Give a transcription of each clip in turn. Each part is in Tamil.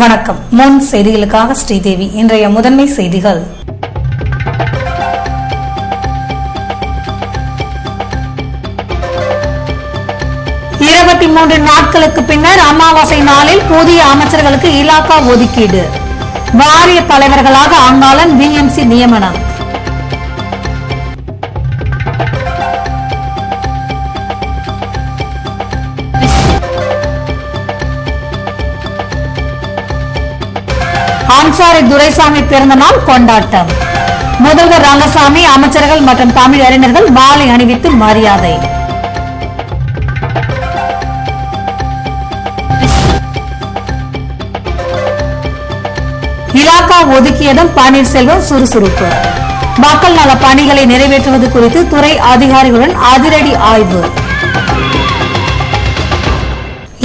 வணக்கம். முன் செய்திகளுக்காக ஸ்ரீதேவி. இன்றைய முதன்மை செய்திகள். இருபத்தி 3 நாட்களுக்கு பின்னர் அமாவாசை நாளில் புதிய அமைச்சர்களுக்கு இலாகா ஒதுக்கீடு. வாரிய தலைவர்களாக அங்காளன் பிஎம்சி நியமனம். அன்சாரி துரைசாமி பிறந்த நாள் கொண்டாட்டம். முதல்வர் ரங்கசாமி, அமைச்சர்கள் மற்றும் தமிழ் அறிஞர்கள் மாலை அணிவித்து மரியாதை. இலாகா ஒதுக்கியதும் பன்னீர்செல்வம் சுறுசுறுப்பு. மக்கள் நல பணிகளை நிறைவேற்றுவது குறித்து துறை அதிகாரிகளுடன் அதிரடி ஆய்வு.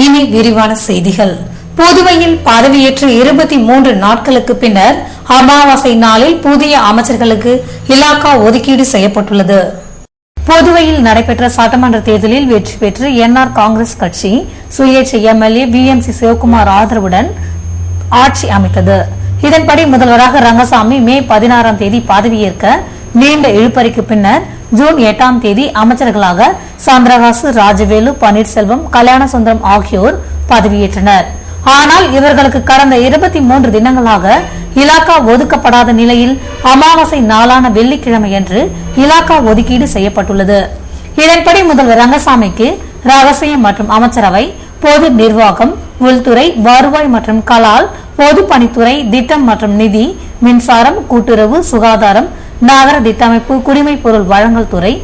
இனி விரிவான செய்திகள். புதுவையில் பதவியேற்று 23 நாட்களுக்கு பின்னர் அமாவாசை நாளில் புதிய அமைச்சர்களுக்கு இலாகா ஒதுக்கீடு செய்யப்பட்டுள்ளது. புதுவையில் நடைபெற்ற சட்டமன்ற தேர்தலில் வெற்றி பெற்று என்ஆர் காங்கிரஸ் கட்சி சுயேட்சை எம்எல்ஏ பிஎம்சி சிவகுமார் ஆதரவுடன் ஆட்சி அமைத்தது. இதன்படி முதல்வராக ரங்கசாமி மே 16ஆம் தேதி பதவியேற்க நீண்ட இழுபறிக்கு பின்னர் ஜூன் 8ஆம் தேதி அமைச்சர்களாக சந்திரகாசு, ராஜவேலு, பன்னீர்செல்வம், கல்யாணசுந்தரம் ஆகியோர் பதவியேற்றனர். ஆனால் இவர்களுக்கு கடந்த 23 தினங்களாக இலாகா ஒதுக்கப்படாத நிலையில் அமாவாசை நாளான வெள்ளிக்கிழமையன்று இலாகா ஒதுக்கீடு செய்யப்பட்டுள்ளது. இதன்படி முதல்வர் ரங்கசாமிக்கு ரகசியம் மற்றும் அமைச்சரவை, பொது நிர்வாகம், உள்துறை, வருவாய் மற்றும் கலால், பொதுப்பணித்துறை, திட்டம் மற்றும் நிதி, மின்சாரம், கூட்டுறவு, சுகாதாரம், நகர திட்டமைப்பு, குடிமைப் பொருள் வழங்கல் துறை,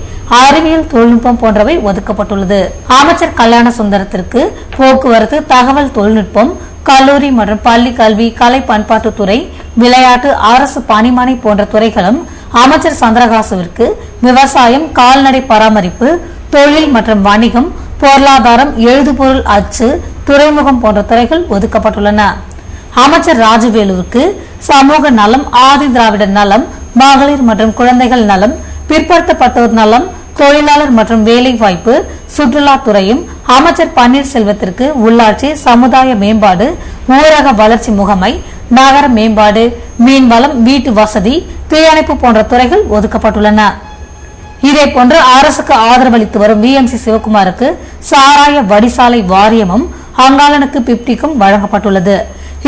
அறிவியல் தொழில்நுட்பம் போன்றவை ஒதுக்கப்பட்டுள்ளது. அமைச்சர் கல்யாண சுந்தரத்திற்கு போக்குவரத்து, தகவல் தொழில்நுட்பம், கல்லூரி மற்றும் பள்ளி கல்வி, கலை பண்பாட்டுத்துறை, விளையாட்டு, அரசு பணிமனை போன்ற துறைகளும், அமைச்சர் சந்திரகாசுவிற்கு விவசாயம், கால்நடை பராமரிப்பு, தொழில் மற்றும் வணிகம், பொருளாதாரம், எழுதுபொருள் அச்சு, துறைமுகம் போன்ற துறைகள் ஒதுக்கப்பட்டுள்ளன. அமைச்சர் ராஜவேலுவுக்கு சமூக நலம், ஆதி திராவிடர் நலம், மகளிர் மற்றும் குழந்தைகள் நலம், பிற்படுத்தப்பட்டோர் நலம், தொழிலாளர் மற்றும் வேலை வாய்ப்பு, சுற்றுலாத்துறையும், அமைச்சர் பன்னீர்செல்வத்திற்கு உள்ளாட்சி, சமுதாய மேம்பாடு, ஊரக வளர்ச்சி முகமை, நகர மேம்பாடு, மீன்வளம், வீட்டு வசதி, தீயணைப்பு போன்ற துறைகள் ஒதுக்கப்பட்டுள்ளன. இதேபோன்று அரசுக்கு ஆதரவளித்து வரும் பிஎம்சி சிவகுமாருக்கு சாராய வடிசாலை வாரியமும், அங்காளனுக்கு பிப்டிக்கும் வழங்கப்பட்டுள்ளது.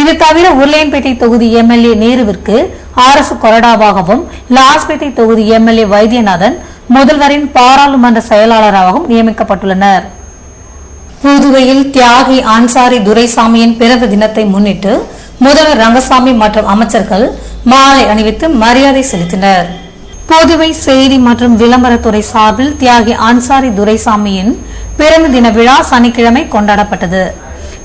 இது தவிர உருளையன்பேட்டை தொகுதி எம்எல்ஏ நேருவிற்கு அரசு கொறடாவாகவும், லாஸ்பேட்டை தொகுதி எம்எல்ஏ வைத்தியநாதன் முதல்வரின் பாராளுமன்ற செயலாளராகவும் நியமிக்கப்பட்டுள்ளனர். புதுவையில் தியாகி அன்சாரி துரைசாமியின் பிறந்த தினத்தை முன்னிட்டு முதல்வர் ரங்கசாமி மற்றும் அமைச்சர்கள் மாலை அணிவித்து மரியாதை செலுத்தினர். புதுவை செய்தி மற்றும் விளம்பரத்துறை சார்பில் தியாகி அன்சாரி துரைசாமியின் பிறந்த தின விழா சனிக்கிழமை கொண்டாடப்பட்டது.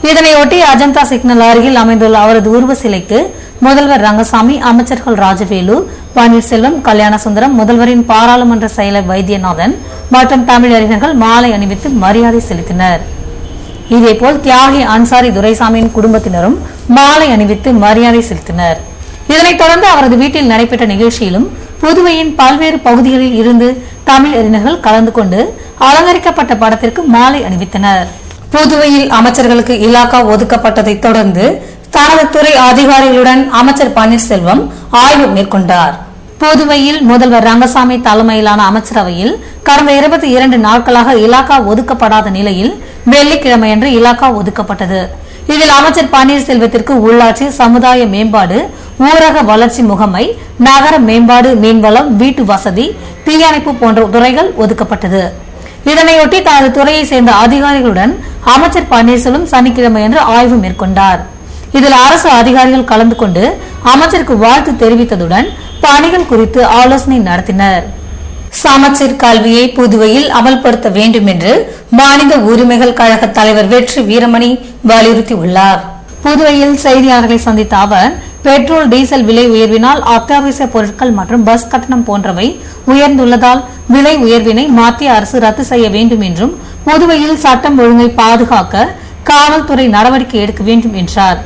இதனையொட்டி அஜந்தா சிக்னல் அருகில் அமைந்துள்ள அவரது உருவ சிலைக்கு முதல்வர் ரங்கசாமி, அமைச்சர்கள் ராஜவேலு, பன்னீர்செல்வம், கல்யாணசுந்தரம், முதல்வரின் பாராளுமன்ற செயலர் வைத்தியநாதன் மற்றும் தமிழறிஞர்கள் மாலை அணிவித்து மரியாதை செலுத்தினர். இதேபோல் தியாகி அன்சாரி துரைசாமியின் குடும்பத்தினரும் மாலை அணிவித்து மரியாதை செலுத்தினர். இதனைத் தொடர்ந்து அவரது வீட்டில் நடைபெற்ற நிகழ்ச்சியிலும் புதுவையின் பல்வேறு பகுதிகளில் இருந்து தமிழ் அறிஞர்கள் கலந்து கொண்டு அலங்கரிக்கப்பட்ட படத்திற்கு மாலை அணிவித்தனர். புதுவையில் அமைச்சர்களுக்கு இலாகா ஒதுக்கப்பட்டதை தொடர்ந்து தனது துறை அதிகாரிகளுடன் அமைச்சர் பன்னீர்செல்வம் ஆய்வு மேற்கொண்டார். புதுவையில் முதல்வர் ரங்கசாமி தலைமையிலான அமைச்சரவையில் கடந்த 22 நாட்களாக இலாகா ஒதுக்கப்படாத நிலையில் வெள்ளிக்கிழமையன்று இலாகா ஒதுக்கப்பட்டது. இதில் அமைச்சர் பன்னீர்செல்வத்திற்கு உள்ளாட்சி, சமுதாய மேம்பாடு, ஊரக வளர்ச்சி முகமை, நகர மேம்பாடு, மீன்வளம், வீட்டு வசதி, தீயணைப்பு போன்ற துறைகள் ஒதுக்கப்பட்டது. இதனையொட்டி தனது துறையை சேர்ந்த அதிகாரிகளுடன் அமைச்சர் பன்னீர்செல்வம் சனிக்கிழமையன்று ஆய்வு மேற்கொண்டார். இதில் அரசு அதிகாரிகள் கலந்து கொண்டு அமைச்சருக்கு வாழ்த்து தெரிவித்ததுடன் பணிகள் குறித்து ஆலோசனை நடத்தினர். சமச்சீர் கல்வியை புதுவையில் அமல்படுத்த வேண்டும் என்று மாநில உரிமைகள் கழக தலைவர் வெற்றி வீரமணி வலியுறுத்தியுள்ளார். புதுவையில் செய்தியாளர்களை சந்தித்த அவர், பெட்ரோல், டீசல் விலை உயர்வினால் அத்தியாவசிய பொருட்கள் மற்றும் பஸ் கட்டணம் போன்றவை உயர்ந்துள்ளதால் விலை உயர்வினை மத்திய அரசு ரத்து செய்ய வேண்டும் என்றும், புதுவையில் சட்டம் ஒழுங்கை பாதுகாக்க காவல்துறை நடவடிக்கை எடுக்க வேண்டும் என்றார்.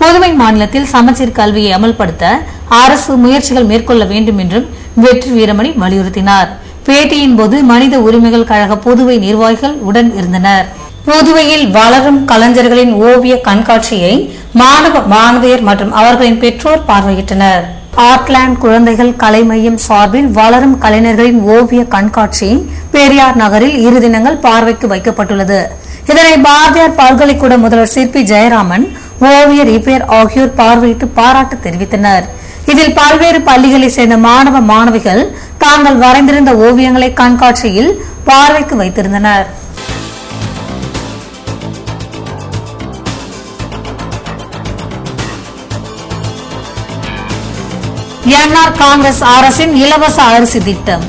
புதுவை மாநிலத்தில் சமச்சீர் கல்வியை அமல்படுத்த அரசு முயற்சிகள் மேற்கொள்ள வேண்டும் என்றும் வெற்றி வீரமணி வலியுறுத்தினார். பேட்டியின் போது மனித உரிமைகள் கழக புதுவை நிர்வாகிகள் உடன் இருந்தனர். புதுவையில் வளரும் கலைஞர்களின் ஓவிய கண்காட்சியை மாணவ மாணவியர் மற்றும் அவர்களின் பெற்றோர் பார்வையிட்டனர். ஆர்ட்லேண்ட் குழந்தைகள் கலை மையம் சார்பில் வளரும் கலைஞர்களின் ஓவிய கண்காட்சி பெரியார் நகரில் 2 தினங்கள் பார்வைக்கு வைக்கப்பட்டுள்ளது. இதனை பாரதியார் பல்கலைக்கூட முதல்வர் சிற்பி ஜெயராமன், ஓவியர் இபேர் ஆகியோர் பார்வையிட்டு பாராட்டு தெரிவித்தனர். இதில் பல்வேறு பள்ளிகளை சேர்ந்த மாணவ மாணவிகள் தாங்கள் வரைந்திருந்த ஓவியங்களை கண்காட்சியில் பார்வைக்கு வைத்திருந்தனர். என்ஆர் காங்கிரஸ் அரசின் இலவச அரிசி திட்டம்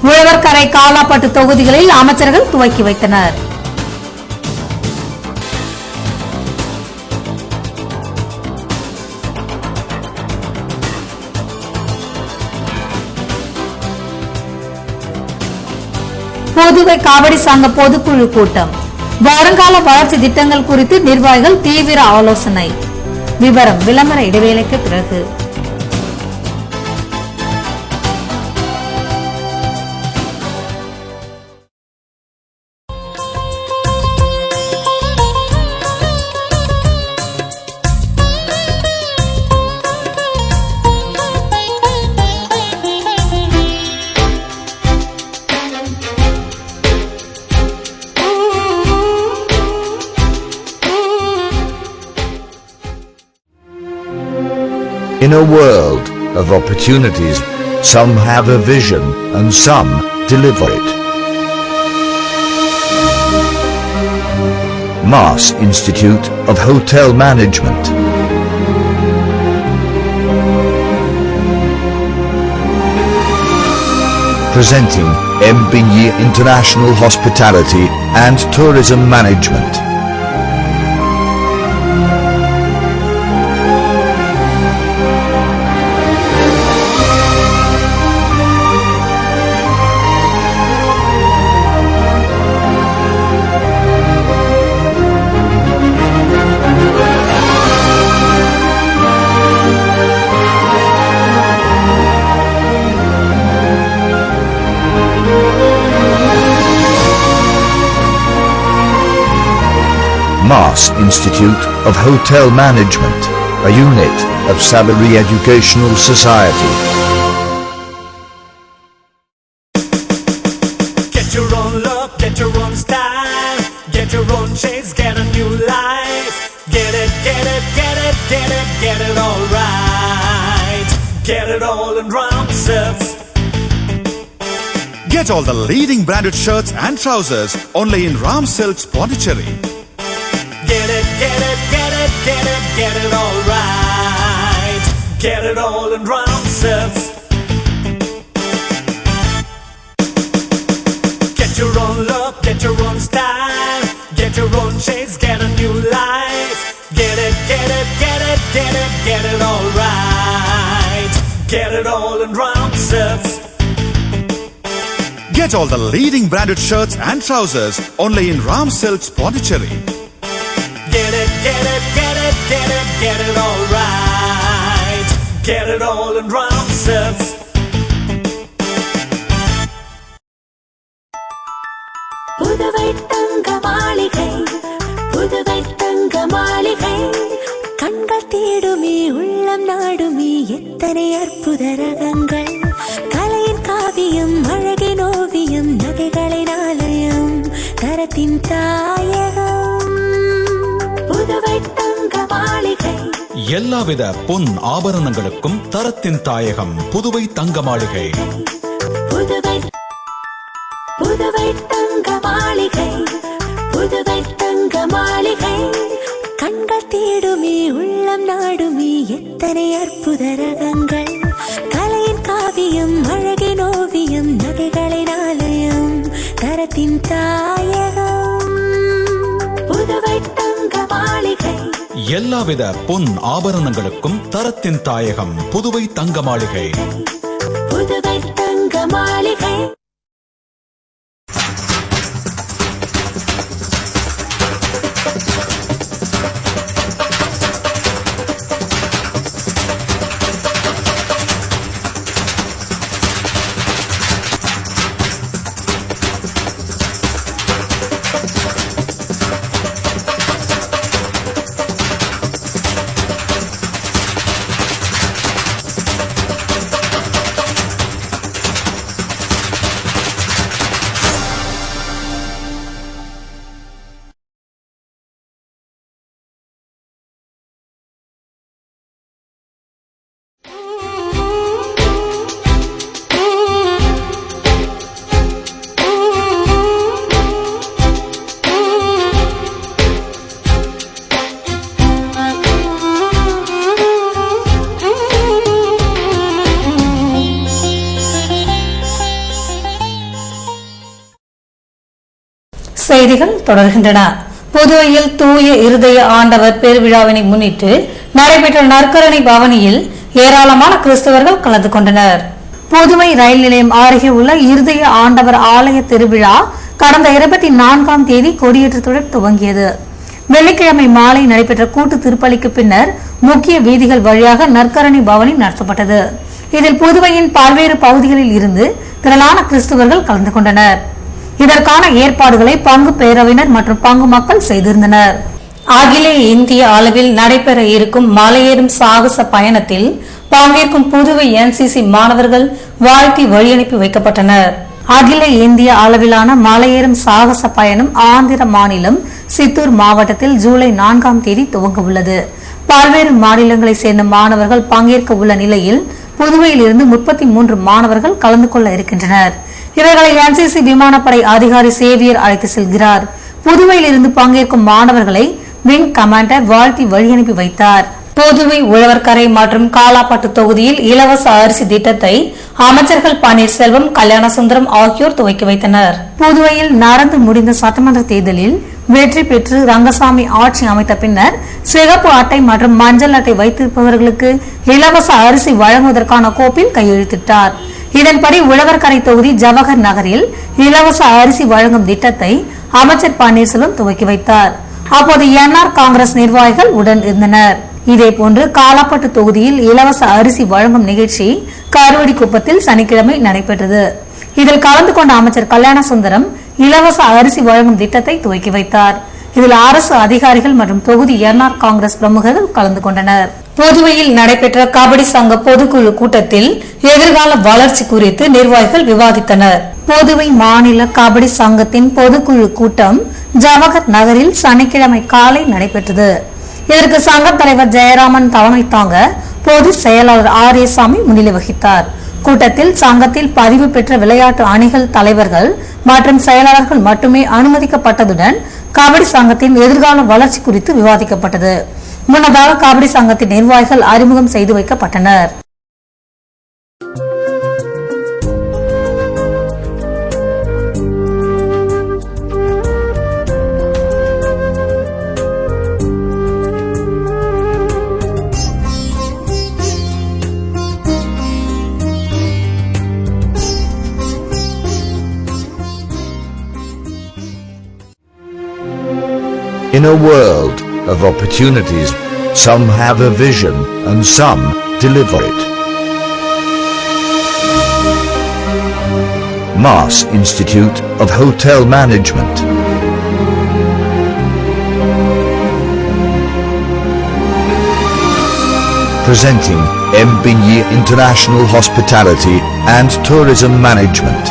உழவர்கரை, காலாப்பட்டு தொகுதிகளில் அமைச்சர்கள் துவக்கி வைத்தனர். புதுவை காவடி சங்க பொதுக்குழு கூட்டம், வருங்கால வளர்ச்சி திட்டங்கள் குறித்து நிர்வாகிகள் தீவிர ஆலோசனை. விவரம் விளம்பர இடைவேளைக்கு பிறகு. In a world of opportunities, some have a vision and some deliver it. Mass Institute of Hotel Management. Presenting MBE International Hospitality and Tourism Management. Mass Institute of Hotel Management, a unit of Sabari Educational Society. Get your own look, get your own style, get your own shades, get a new life. Get it, get it, get it, get it, get it all right. Get it all in Ramses. Get all the leading branded shirts and trousers only in Ram Silks, Pondicherry. Get it, get it, get it, get it, get it all right. Get it all in Ramses. Get your own look, get your own style, get your own shades, get a new life. Get it, get it, get it, get it, get it all right. Get it all in Ramses. Get all the leading branded shirts and trousers only in Ram Silks, Pondicherry. Get it, get it, get it, get it, get it all right. Get it all in Ramses. Puduvai தங்க மாளிகை, புதுவை தங்க மாளிகை, கண்கள் தேடுமே உள்ளம் நாடுமே எத்தனை அற்புத ரகங்கள், கலையின் காவியம் அழகின் ஓவியம் நகைகளின் ஆலயம் தரத்தின் தாயகம் புதுவை தங்க மாளிகை. எல்லாவித பொன் ஆபரணங்களுக்கும் தரத்தின் தாயகம் புதுவை தங்க மாளிகை. புதுவை புதுவை தங்க மாளிகை, புதுவை தங்க மாளிகை, கண்கள் தேடுமே உள்ளம் நாடுமே எத்தனை அற்புத ரகங்கள், கலையின் காவியம் அழகின் ஓவியம் நகைகளின் ஆலயம் தரத்தின் தாயகம் புதுவை தங்க மாளிகை. எல்லாவித பொன் ஆபரணங்களுக்கும் தரத்தின் தாயகம் புதுவை தங்க மாளிகை. புதுவை தங்க மாளிகை. செய்திகள் தொடர்கின்றன. புதுவையில் தூய இருதய ஆண்டவர் பெருவிழாவினை முன்னிட்டு நடைபெற்ற நற்கருணை பவனியில் ஏராளமான கிறிஸ்தவர்கள் கலந்து கொண்டனர். புதுவை ரயில் நிலையம் அருகே உள்ள இருதய ஆண்டவர் ஆலய திருவிழா கடந்த 24ஆம் தேதி கொடியேற்றத்துடன் துவங்கியது. வெள்ளிக்கிழமை மாலை நடைபெற்ற கூட்டு திருப்பலிக்கு பின்னர் முக்கிய வீதிகள் வழியாக நற்கருணை பவனி நடத்தப்பட்டது. இதில் புதுவையின் பல்வேறு பகுதிகளில் இருந்து திரளான கிறிஸ்தவர்கள் கலந்து கொண்டனர். இதற்கான ஏற்பாடுகளை பங்கு பேரவையினர் மற்றும் பங்கு மக்கள் செய்திருந்தனர். அகில இந்திய அளவில் நடைபெற இருக்கும் மலையேறும் சாகச பயணத்தில் பங்கேற்கும் புதுவை NCC மாணவர்கள் வாழ்த்தி வழியனுப்பி வைக்கப்பட்டனர். அகில இந்திய அளவிலான மலையேறும் சாகச பயணம் ஆந்திர மாநிலம் சித்தூர் மாவட்டத்தில் ஜூலை 4ஆம் தேதி துவங்க உள்ளது. பல்வேறு மாநிலங்களை சேர்ந்த மாணவர்கள் பங்கேற்க உள்ள நிலையில் புதுவையில் இருந்து 33 மாணவர்கள் கலந்து கொள்ள இருக்கின்றனர். இவர்களை NCC விமானப்படை அதிகாரி சேவியர் அழைத்து செல்கிறார். புதுவையில் இருந்து பங்கேற்கும் மாணவர்களை விங் கமாண்டர் வாழ்த்தி வழியனுப்பி வைத்தார். புதுவை உழவர்கரை மற்றும் காலாப்பட்டு தொகுதியில் இலவச அரிசி திட்டத்தை அமைச்சர்கள் பன்னீர்செல்வம், கல்யாணசுந்தரம் ஆகியோர் துவக்கி வைத்தனர். புதுவையில் நடந்து முடிந்த சட்டமன்ற தேர்தலில் வெற்றி பெற்று ரங்கசாமி ஆட்சி அமைத்த பின்னர் சிகப்பு அட்டை மற்றும் மஞ்சள் அட்டை வைத்திருப்பவர்களுக்கு இலவச அரிசி வழங்குவதற்கான கோப்பில் கையெழுத்திட்டார். இதன்படி உழவர்கரை தொகுதி ஜவஹர் நகரில் இலவச அரிசி வழங்கும் திட்டத்தை அமைச்சர் பன்னீர்செல்வம் துவக்கி வைத்தார். அப்போது NR காங்கிரஸ் நிர்வாகிகள் உடன் இருந்தனர். இதேபோன்று காலாப்பட்டு தொகுதியில் இலவச அரிசி வழங்கும் நிகழ்ச்சி கருவடிக்குப்பத்தில் சனிக்கிழமை நடைபெற்றது. இதில் கலந்து கொண்ட அமைச்சர் கல்யாணசுந்தரம் இலவச அரிசி வழங்கும் திட்டத்தை துவக்கி வைத்தார். இதில் அரசு அதிகாரிகள் மற்றும் தொகுதி NR காங்கிரஸ் பிரமுகர்கள் கலந்து கொண்டனர். புதுவையில் நடைபெற்ற கபடி சங்க பொதுக்குழு கூட்டத்தில் எதிர்கால வளர்ச்சி குறித்து நிர்வாகிகள் விவாதித்தனர். புதுவை மாநில கபடி சங்கத்தின் பொதுக்குழு கூட்டம் ஜவஹர் நகரில் சனிக்கிழமை காலை நடைபெற்றது. இதற்கு சங்க தலைவர் ஜெயராமன் தலைமை தாங்க பொதுச் செயலாளர் ஆரியசாமி முன்னிலை வகித்தார். கூட்டத்தில் சங்கத்தில் பதிவு பெற்ற விளையாட்டு அணிகள் தலைவர்கள் மற்றும் செயலாளர்கள் மட்டுமே அனுமதிக்கப்பட்டதுடன் கபடி சங்கத்தின் எதிர்கால வளர்ச்சி குறித்து விவாதிக்கப்பட்டது. முன்னதாக கபடி சங்கத்தின் நிர்வாகிகள் அறிமுகம் செய்து வைக்கப்பட்டனர். In a world of opportunities, some have a vision and some deliver it. Mass Institute of Hotel Management. Presenting MBE International Hospitality and Tourism Management.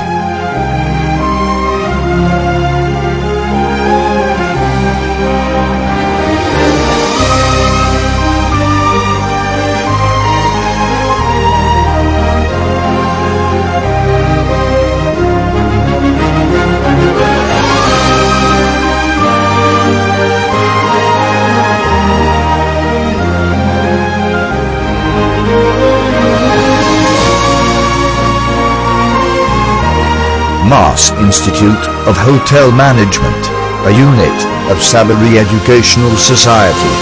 Mass Institute of Hotel Management, a unit of Sabari Educational Society.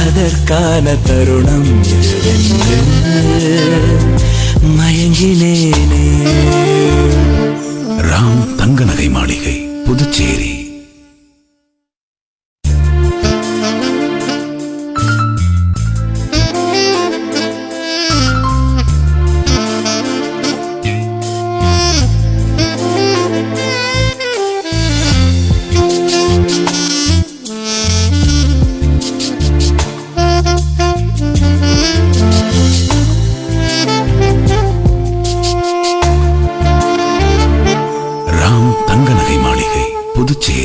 அதற்கான தருணம் இதுவென்று மயங்கினேனே. ராம் தங்க நகை மாளிகை, புதுச்சேரி. ராம் தங்க நகை மாளிகை, புதுச்சேரி.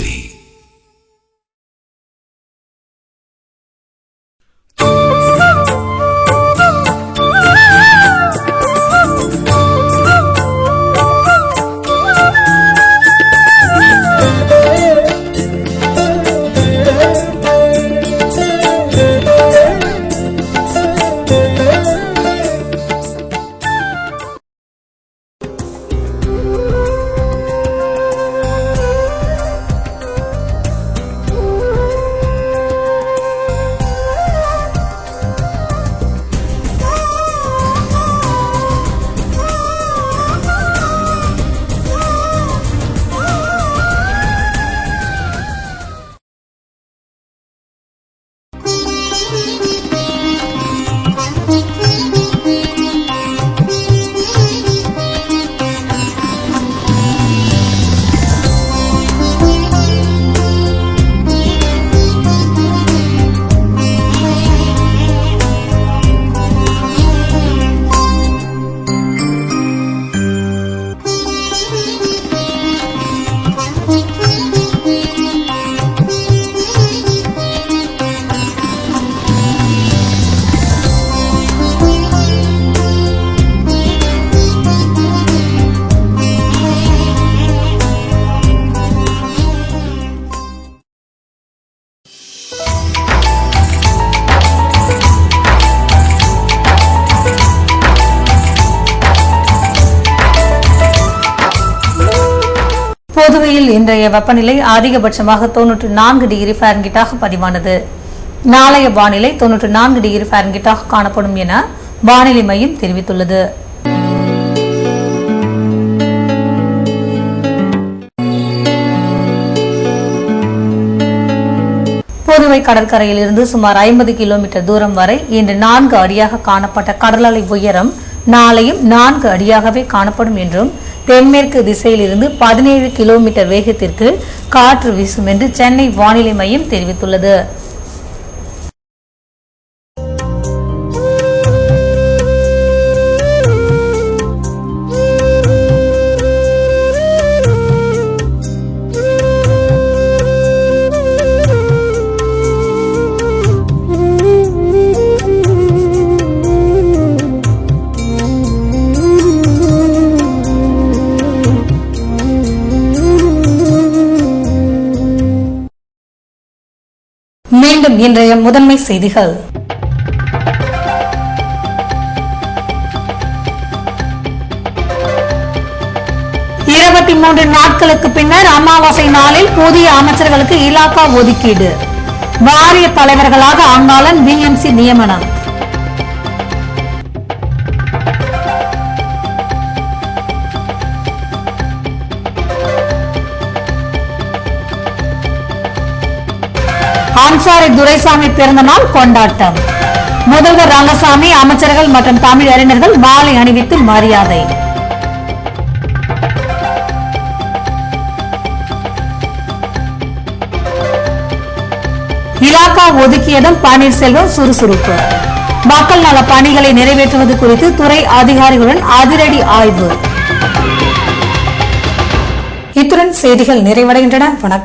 இன்றைய வெப்பநிலை அதிகபட்சமாக 94 டிகிரி ஃபாரன்ஹீட்டாக பதிவானது. நாளைய வானிலை 94 டிகிரி ஃபாரன்ஹீட்டாக காணப்படும் என வானிலை மையம் தெரிவித்துள்ளது. புதுவை கடற்கரையில் இருந்து சுமார் 50 கிலோமீட்டர் தூரம் வரை இன்று 4 அடியாக காணப்பட்ட கடல் அலை உயரம் நாளையும் 4 அடியாகவே காணப்படும் என்றும் தென்மேற்கு திசையில் இருந்து 17 கிலோமீட்டர் வேகத்திற்கு காற்று வீசும் என்று சென்னை வானிலை மையம் தெரிவித்துள்ளது. மீண்டும் இன்றைய முதன்மை செய்திகள். இருபத்தி 3 நாட்களுக்கு பின்னர் அமாவாசை நாளில் புதிய அமைச்சர்களுக்கு இலாகா ஒதுக்கீடு. வாரிய தலைவர்களாக அங்காளன் BMC நியமனம். அன்சாரி துரைசாமி பிறந்த நாள் கொண்டாட்டம். முதல்வர் ரங்கசாமி, அமைச்சர்கள் மற்றும் தமிழ் அறிஞர்கள் மாலை அணிவித்து மரியாதை. இலாகா ஒதுக்கியதும் பன்னீர்செல்வம் சுறுசுறுப்பு. மக்கள் நல பணிகளை நிறைவேற்றுவது குறித்து துறை அதிகாரிகளுடன் அதிரடி ஆய்வு. இத்துடன் செய்திகள் நிறைவடைகின்றன. வணக்கம்.